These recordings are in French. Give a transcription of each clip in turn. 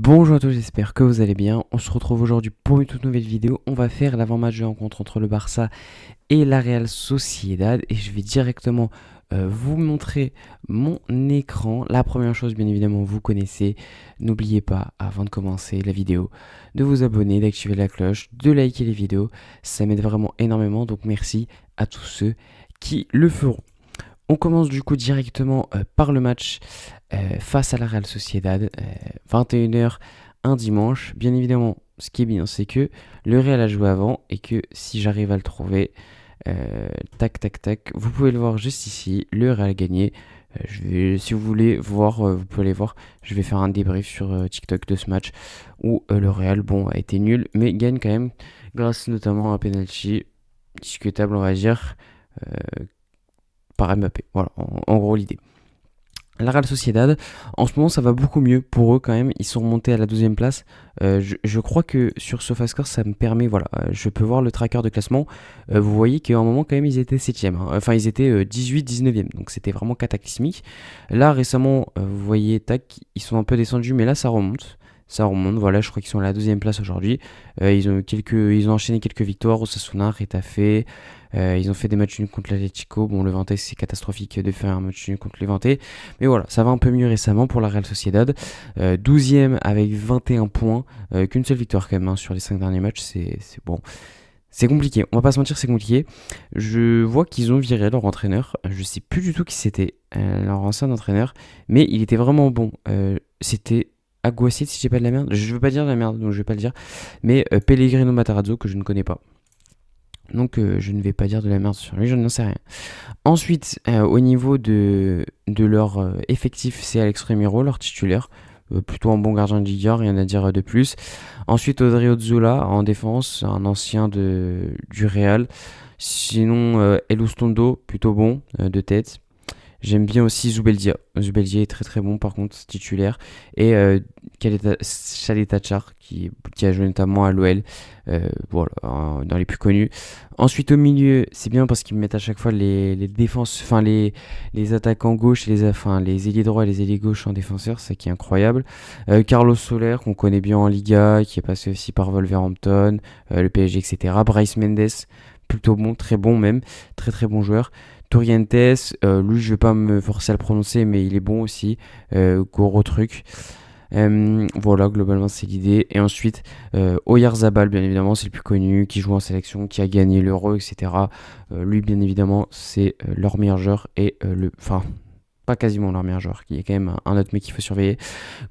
Bonjour à tous, j'espère que vous allez bien. On se retrouve aujourd'hui pour une toute nouvelle vidéo. On va faire l'avant-match de rencontre entre le Barça et la Real Sociedad. Et je vais directement vous montrer mon écran. La première chose, bien évidemment, vous connaissez. N'oubliez pas, avant de commencer la vidéo, de vous abonner, d'activer la cloche, de liker les vidéos. Ça m'aide vraiment énormément, donc merci à tous ceux qui le feront. On commence du coup directement par le match face à la Real Sociedad, 21h un dimanche. Bien évidemment, ce qui est bien, c'est que le Real a joué avant et que si j'arrive à le trouver, tac tac tac, vous pouvez le voir juste ici, le Real a gagné. Si vous voulez voir, vous pouvez aller voir. Je vais faire un débrief sur TikTok de ce match où le Real, bon, a été nul, mais gagne quand même grâce notamment à un penalty discutable, on va dire. Par Mbappé. Voilà, en gros l'idée. La Real Sociedad, en ce moment ça va beaucoup mieux pour eux quand même, ils sont remontés à la 12e place. Je crois que sur SofaScore ça me permet, voilà, je peux voir le tracker de classement. Vous voyez qu'à un moment quand même ils étaient 7e, hein. Enfin ils étaient 18-19e, donc c'était vraiment cataclysmique. Là récemment, vous voyez, tac, ils sont un peu descendus, mais là ça remonte. Ça remonte, voilà, je crois qu'ils sont à la 12e place aujourd'hui. Ils ont enchaîné quelques victoires, Osasuna, Retafe. Ils ont fait des matchs nuls contre l'Atlético. Bon, le Levante, c'est catastrophique de faire un match nul contre le Levante. Mais voilà, ça va un peu mieux récemment pour la Real Sociedad. 12e avec 21 points. Qu'une seule victoire quand même, hein, sur les 5 derniers matchs. C'est bon. C'est compliqué, on va pas se mentir, c'est compliqué. Je vois qu'ils ont viré leur entraîneur. Je sais plus du tout qui c'était, leur ancien entraîneur. Mais il était vraiment bon. C'était Aguacil, si j'ai pas de la merde. Je veux pas dire de la merde, donc je vais pas le dire. Mais Pellegrino Matarazzo, que je ne connais pas. Donc je ne vais pas dire de la merde sur lui, je n'en sais rien. Ensuite, au niveau de leur effectif, c'est Alex Remiro, leur titulaire. Plutôt un bon gardien de Liga, rien à dire de plus. Ensuite, Audrey Ozzola en défense, un ancien du Real. Sinon, El Ustondo, plutôt bon de tête. J'aime bien aussi Zubeldia. Zubeldia est très très bon par contre, titulaire. Et Khaled Tachar qui a joué notamment à l'OL. Voilà, dans les plus connus. Ensuite au milieu, c'est bien parce qu'ils me mettent à chaque fois les défenses, enfin les attaquants gauche et les ailiers droits et les ailiers gauche en défenseur, c'est qui est incroyable. Carlos Soler, qu'on connaît bien en Liga, qui est passé aussi par Wolverhampton, le PSG, etc. Bryce Mendes, plutôt bon, très bon même, très très bon joueur. Torientes, lui je vais pas me forcer à le prononcer, mais il est bon aussi, gros truc. Voilà, globalement c'est l'idée. Et ensuite, Oyarzabal, bien évidemment, c'est le plus connu, qui joue en sélection, qui a gagné l'Euro, etc. Lui, bien évidemment, c'est leur meilleur joueur et enfin, pas quasiment leur meilleur joueur, qui est quand même un autre mec qu'il faut surveiller.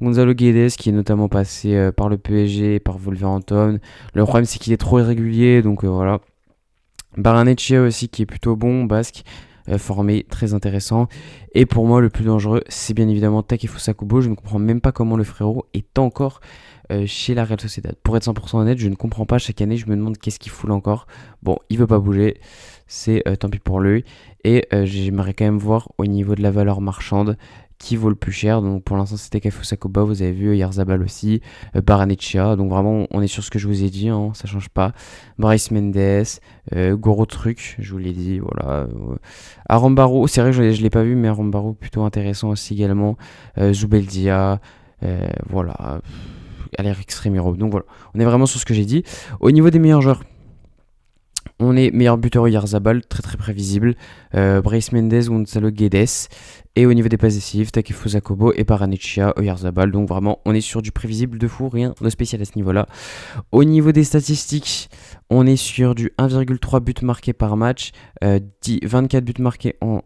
Gonzalo Guedes, qui est notamment passé par le PSG et par Wolverhampton. Le problème, c'est qu'il est trop irrégulier, donc voilà. Barrenetxea aussi, qui est plutôt bon, basque, formé, très intéressant. Et pour moi, le plus dangereux, c'est bien évidemment Takefusa Kubo. Je ne comprends même pas comment le frérot est encore chez la Real Sociedad. Pour être 100% honnête, je ne comprends pas. Chaque année, je me demande qu'est-ce qu'il fout là encore. Bon, il veut pas bouger, c'est tant pis pour lui. Et j'aimerais quand même voir au niveau de la valeur marchande qui vaut le plus cher. Donc pour l'instant, c'était Takefusa Kubo, vous avez vu, Yarzabal aussi, Barrenetxea. Donc vraiment, on est sur ce que je vous ai dit, hein, ça change pas. Bryce Mendes, Goro Truc, je vous l'ai dit, voilà. Arambaro, c'est vrai, je l'ai pas vu, mais Arambaro plutôt intéressant aussi également. Zubeldia, voilà. Alex Remiro. Donc voilà, on est vraiment sur ce que j'ai dit. Au niveau des meilleurs joueurs, on est meilleur buteur Yarzabal, très très prévisible. Bryce Mendes, Gonzalo Guedes. Et au niveau des passes décisives, Takefusa Kubo et Barrenetxea, Oyarzabal. Donc vraiment, on est sur du prévisible de fou, rien de spécial à ce niveau-là. Au niveau des statistiques, on est sur du 1,3 buts marqués par match, 24 buts marqués en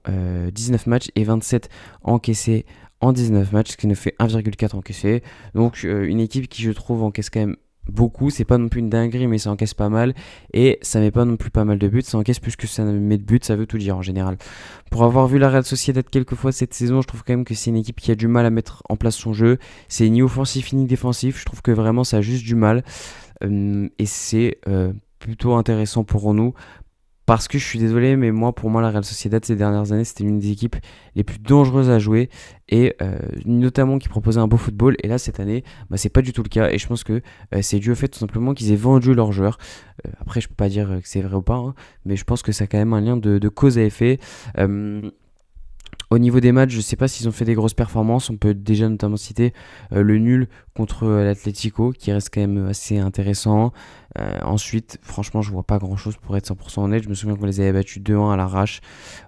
19 matchs et 27 encaissés en 19 matchs, ce qui nous fait 1,4 encaissés. Donc une équipe qui je trouve encaisse quand même beaucoup, c'est pas non plus une dinguerie mais ça encaisse pas mal et ça met pas non plus pas mal de buts, ça encaisse plus que ça met de buts, ça veut tout dire en général. Pour avoir vu la Real Sociedad quelques fois cette saison, je trouve quand même que c'est une équipe qui a du mal à mettre en place son jeu, c'est ni offensif ni défensif, je trouve que vraiment ça a juste du mal et c'est plutôt intéressant pour nous. Parce que je suis désolé, mais pour moi, la Real Sociedad ces dernières années, c'était l'une des équipes les plus dangereuses à jouer et notamment qui proposait un beau football. Et là, cette année, c'est pas du tout le cas. Et je pense que c'est dû au fait tout simplement qu'ils aient vendu leurs joueurs. Après, je peux pas dire que c'est vrai ou pas, hein, mais je pense que ça a quand même un lien de cause à effet. Au niveau des matchs, je ne sais pas s'ils ont fait des grosses performances. On peut déjà notamment citer le nul contre l'Atlético, qui reste quand même assez intéressant. Ensuite, franchement, je vois pas grand-chose pour être 100% honnête. Je me souviens qu'on les avait battus 2-1 à l'arrache.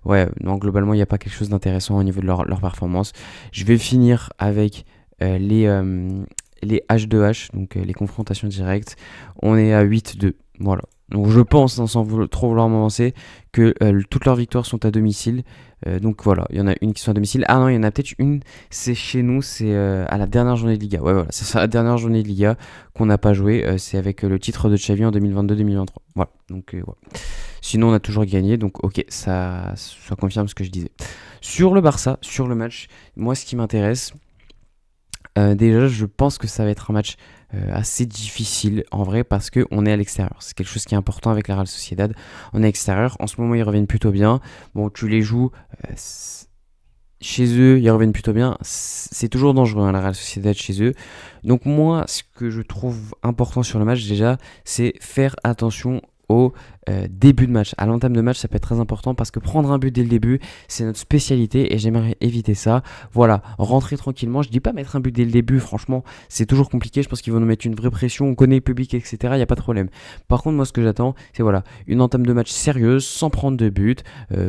Ouais, non, globalement, il n'y a pas quelque chose d'intéressant au niveau de leur performance. Je vais finir avec les H2H, donc les confrontations directes. On est à 8-2. Voilà. Donc je pense, sans trop vouloir m'avancer, que toutes leurs victoires sont à domicile. Donc voilà, il y en a une qui sont à domicile. Ah non, il y en a peut-être une, c'est chez nous, c'est à la dernière journée de Liga. Ouais, voilà, c'est ça, la dernière journée de Liga qu'on n'a pas joué. C'est avec le titre de Xavi en 2022-2023. Voilà, donc voilà. Sinon, on a toujours gagné, donc ok, ça confirme ce que je disais. Sur le Barça, sur le match, moi, ce qui m'intéresse, déjà, je pense que ça va être un match assez difficile en vrai parce qu'on est à l'extérieur. C'est quelque chose qui est important avec la Real Sociedad. On est à l'extérieur. En ce moment, ils reviennent plutôt bien. Bon, tu les joues chez eux, ils reviennent plutôt bien. C'est toujours dangereux, hein, la Real Sociedad chez eux. Donc moi, ce que je trouve important sur le match déjà, c'est faire attention au début de match. À l'entame de match, ça peut être très important parce que prendre un but dès le début, c'est notre spécialité et j'aimerais éviter ça. Voilà, rentrer tranquillement. Je dis pas mettre un but dès le début, franchement, c'est toujours compliqué. Je pense qu'ils vont nous mettre une vraie pression. On connaît le public, etc. Il n'y a pas de problème. Par contre, moi, ce que j'attends, c'est voilà, une entame de match sérieuse, sans prendre de but.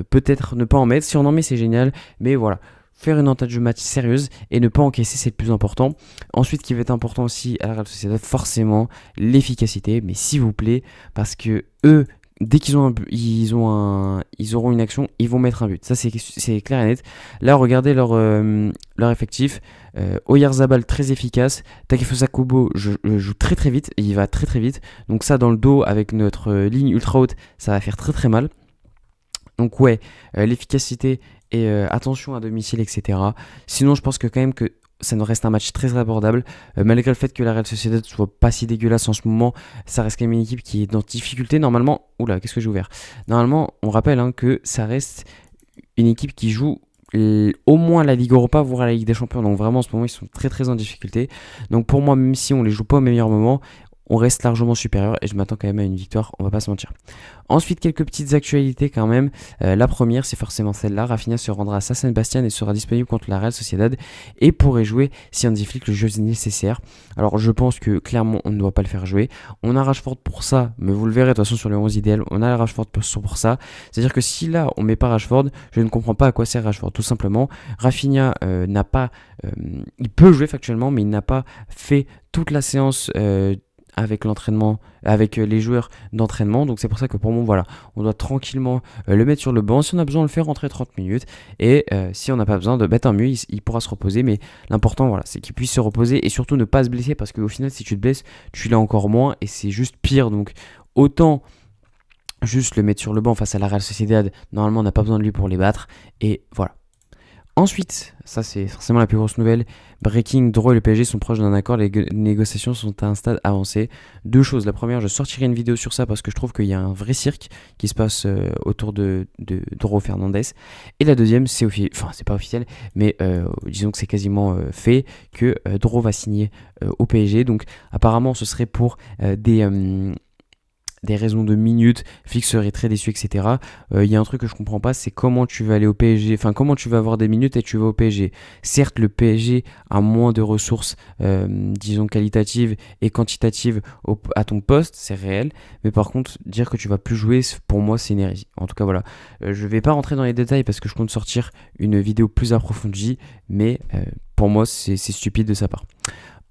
Peut-être ne pas en mettre. Si on en met, c'est génial. Mais voilà. Faire une entame de match sérieuse et ne pas encaisser, c'est le plus important. Ensuite, qui va être important aussi à la Real Sociedad, forcément, l'efficacité. Mais s'il vous plaît, parce que eux, dès qu'ils ont ils auront une action, ils vont mettre un but. Ça, c'est clair et net. Là, regardez leur effectif. Oyarzabal, très efficace. Takefusa Kubo joue très très vite. Il va très très vite. Donc ça, dans le dos, avec notre ligne ultra haute, ça va faire très très mal. Donc ouais, l'efficacité et attention à domicile, etc. Sinon, je pense que quand même que ça nous reste un match très abordable. Malgré le fait que la Real Sociedad soit pas si dégueulasse en ce moment, ça reste quand même une équipe qui est dans difficulté. Normalement, oula, qu'est-ce que j'ai ouvert? Normalement, on rappelle que ça reste une équipe qui joue au moins la Ligue Europa, voire la Ligue des Champions. Donc vraiment, en ce moment, ils sont très très en difficulté. Donc pour moi, même si on les joue pas au meilleur moment, on reste largement supérieur et je m'attends quand même à une victoire, on va pas se mentir. Ensuite, quelques petites actualités quand même. La première, c'est forcément celle-là. Rafinha se rendra à San Sebastián et sera disponible contre la Real Sociedad et pourrait jouer si Hansi Flick le jeu nécessaire. Alors, je pense que clairement, on ne doit pas le faire jouer. On a Rashford pour ça, mais vous le verrez de toute façon sur le 11 idéal, on a Rashford pour ça. C'est-à-dire que si là, on met pas Rashford, je ne comprends pas à quoi sert Rashford. Tout simplement, Rafinha n'a pas... il peut jouer factuellement, mais il n'a pas fait toute la séance... avec l'entraînement, avec les joueurs d'entraînement. Donc c'est pour ça que pour moi, voilà, on doit tranquillement le mettre sur le banc. Si on a besoin, on le fait rentrer 30 minutes. Et si on n'a pas besoin de mettre un mieux, il pourra se reposer. Mais l'important, voilà, c'est qu'il puisse se reposer et surtout ne pas se blesser parce qu'au final, si tu te blesses, tu l'as encore moins et c'est juste pire. Donc autant juste le mettre sur le banc face à la Real Sociedad. Normalement, on n'a pas besoin de lui pour les battre. Et voilà. Ensuite, ça c'est forcément la plus grosse nouvelle, Breaking, Draw et le PSG sont proches d'un accord, les négociations sont à un stade avancé. Deux choses, la première, je sortirai une vidéo sur ça parce que je trouve qu'il y a un vrai cirque qui se passe autour de Draw Fernandez. Et la deuxième, c'est c'est pas officiel, mais disons que c'est quasiment fait, que Draw va signer au PSG. Donc apparemment ce serait pour des raisons de minutes, Flick serait très déçu, etc. Il y a un truc que je comprends pas, c'est comment tu vas aller au PSG, enfin comment tu vas avoir des minutes et tu vas au PSG. Certes, le PSG a moins de ressources, disons qualitatives et quantitatives à ton poste, c'est réel, mais par contre, dire que tu vas plus jouer, pour moi, c'est une hérésie. En tout cas, voilà. Je vais pas rentrer dans les détails parce que je compte sortir une vidéo plus approfondie, mais pour moi, c'est stupide de sa part.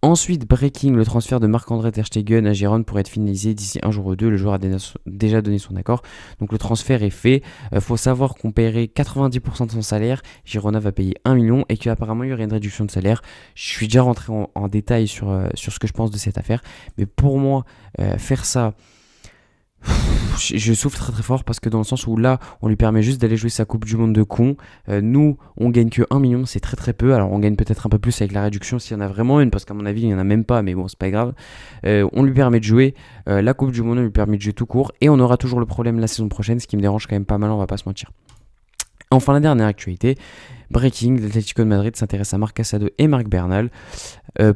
Ensuite, breaking, le transfert de Marc-André Ter Stegen à Gérone pourrait être finalisé d'ici un jour ou deux. Le joueur a déjà donné son accord. Donc le transfert est fait. Faut savoir qu'on paierait 90% de son salaire. Girona va payer 1 million et qu'apparemment il y aurait une réduction de salaire. Je suis déjà rentré en détail sur ce que je pense de cette affaire. Mais pour moi, faire ça... Je souffle très très fort parce que dans le sens où là on lui permet juste d'aller jouer sa coupe du monde de con, nous on gagne que 1 million, c'est très très peu. Alors on gagne peut-être un peu plus avec la réduction s'il y en a vraiment une, parce qu'à mon avis il n'y en a même pas, mais bon c'est pas grave. On lui permet de jouer la coupe du monde, on lui permet de jouer tout court et on aura toujours le problème la saison prochaine, ce qui me dérange quand même pas mal, on va pas se mentir. Enfin, la dernière actualité, breaking, l'Atlético de Madrid s'intéresse à Marc Casado et Marc Bernal.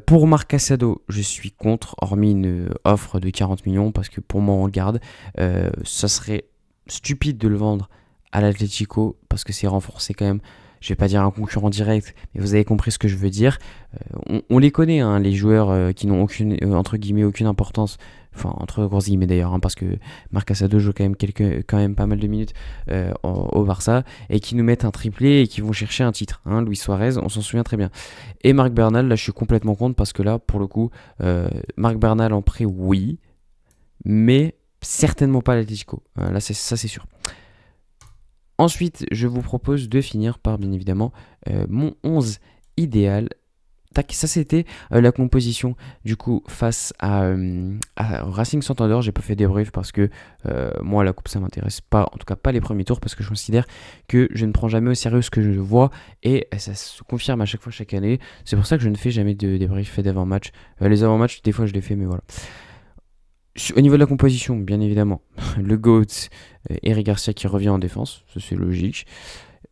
Pour Marc Casado, je suis contre, hormis une offre de 40 millions, parce que pour moi, on le garde. Ça serait stupide de le vendre à l'Atlético, parce que c'est renforcé quand même. je vais pas dire un concurrent direct, mais vous avez compris ce que je veux dire. On les connaît, hein, les joueurs qui n'ont aucune, entre guillemets, aucune importance. Enfin, entre grosses guillemets d'ailleurs, hein, parce que Marc Casado joue quand même pas mal de minutes au Barça, et qui nous mettent un triplé et qui vont chercher un titre. Hein. Luis Suarez, on s'en souvient très bien. Et Marc Bernal, là je suis complètement contre, parce que là, pour le coup, Marc Bernal en prêt, oui, mais certainement pas l'Atlético. Là, ça c'est sûr. Ensuite, je vous propose de finir par, bien évidemment, mon 11 idéal. Tac, ça c'était la composition du coup face à Racing Santander. J'ai pas fait des briefs parce que moi la coupe ça m'intéresse pas, en tout cas pas les premiers tours, parce que je considère que je ne prends jamais au sérieux ce que je vois, et ça se confirme à chaque fois, chaque année. C'est pour ça que je ne fais jamais de débriefs faits d'avant-match. Les avant-matchs, des fois je les fais, mais voilà. Au niveau de la composition, bien évidemment, le GOAT, Eric Garcia qui revient en défense, ça c'est logique.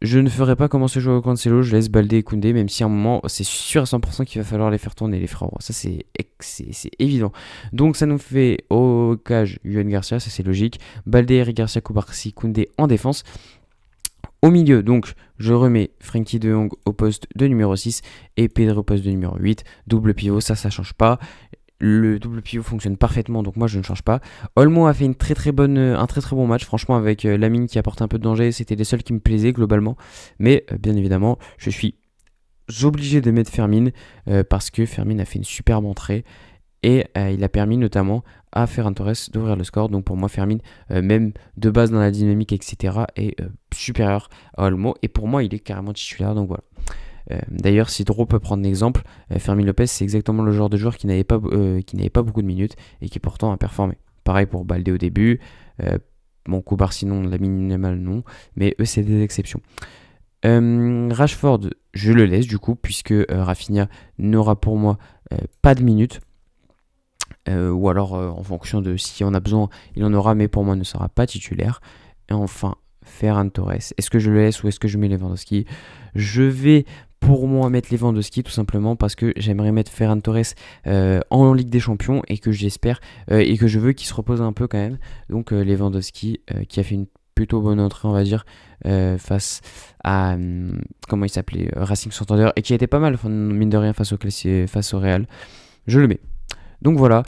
Je ne ferai pas commencer Joao Cancelo, je laisse Baldé et Koundé, même si à un moment, c'est sûr à 100% qu'il va falloir les faire tourner, les frères. Ça, c'est évident. Donc, ça nous fait au cage Yohan Garcia, ça c'est logique. Baldé, Eric Garcia, Koubarsi, Koundé en défense. Au milieu, donc, je remets Frenkie de Jong au poste de numéro 6 et Pedro au poste de numéro 8. Double pivot, ça change pas. Le double pivot fonctionne parfaitement, donc moi je ne change pas. Olmo a fait un très très bon match, franchement, avec Lamine qui apporte un peu de danger. C'était les seuls qui me plaisaient globalement, mais bien évidemment je suis obligé de mettre Fermin parce que Fermin a fait une superbe entrée et il a permis notamment à Ferran Torres d'ouvrir le score. Donc pour moi Fermin, même de base dans la dynamique etc, est supérieur à Olmo, et pour moi il est carrément titulaire, donc voilà. D'ailleurs, si Dro peut prendre l'exemple, Fermin Lopez, c'est exactement le genre de joueur qui n'avait pas beaucoup de minutes et qui pourtant a performé. Pareil pour Baldé au début, bon, Koubarsi non, Lamine Yamal non, mais eux c'est des exceptions. Rashford, je le laisse du coup, puisque Rafinha n'aura pour moi pas de minutes. Ou alors en fonction de si on a besoin, il en aura, mais pour moi ne sera pas titulaire. Et enfin, Ferran Torres, est-ce que je le laisse ou est-ce que je mets Lewandowski? Je vais pour moi mettre Lewandowski, tout simplement parce que j'aimerais mettre Ferran Torres en Ligue des Champions, et que j'espère et que je veux qu'il se repose un peu quand même. Donc Lewandowski qui a fait une plutôt bonne entrée, on va dire, face à comment il s'appelait, Racing Santander, et qui a été pas mal, mine de rien, face au Real. Je le mets. Donc voilà,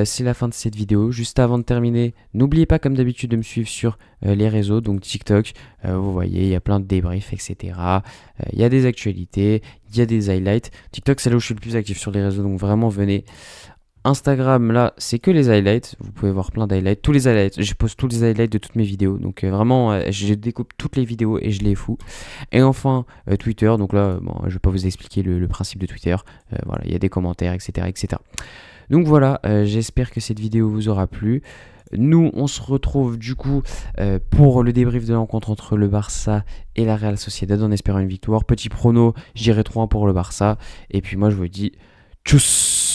c'est la fin de cette vidéo. Juste avant de terminer, n'oubliez pas comme d'habitude de me suivre sur les réseaux, donc TikTok. Vous voyez, il y a plein de débriefs, etc. Il y a des actualités, il y a des highlights. TikTok, c'est là où je suis le plus actif sur les réseaux, donc vraiment venez. Instagram, là, c'est que les highlights. Vous pouvez voir plein d'highlights. Tous les highlights. Je poste tous les highlights de toutes mes vidéos. Donc vraiment, je découpe toutes les vidéos et je les fous. Et enfin, Twitter. Donc là, bon, je vais pas vous expliquer le principe de Twitter. Voilà, il y a des commentaires, etc., etc. Donc voilà, j'espère que cette vidéo vous aura plu. Nous, on se retrouve du coup pour le débrief de la rencontre entre le Barça et la Real Sociedad, en espérant une victoire. Petit prono, j'irai 3-1 pour le Barça. Et puis moi, je vous dis tchuss.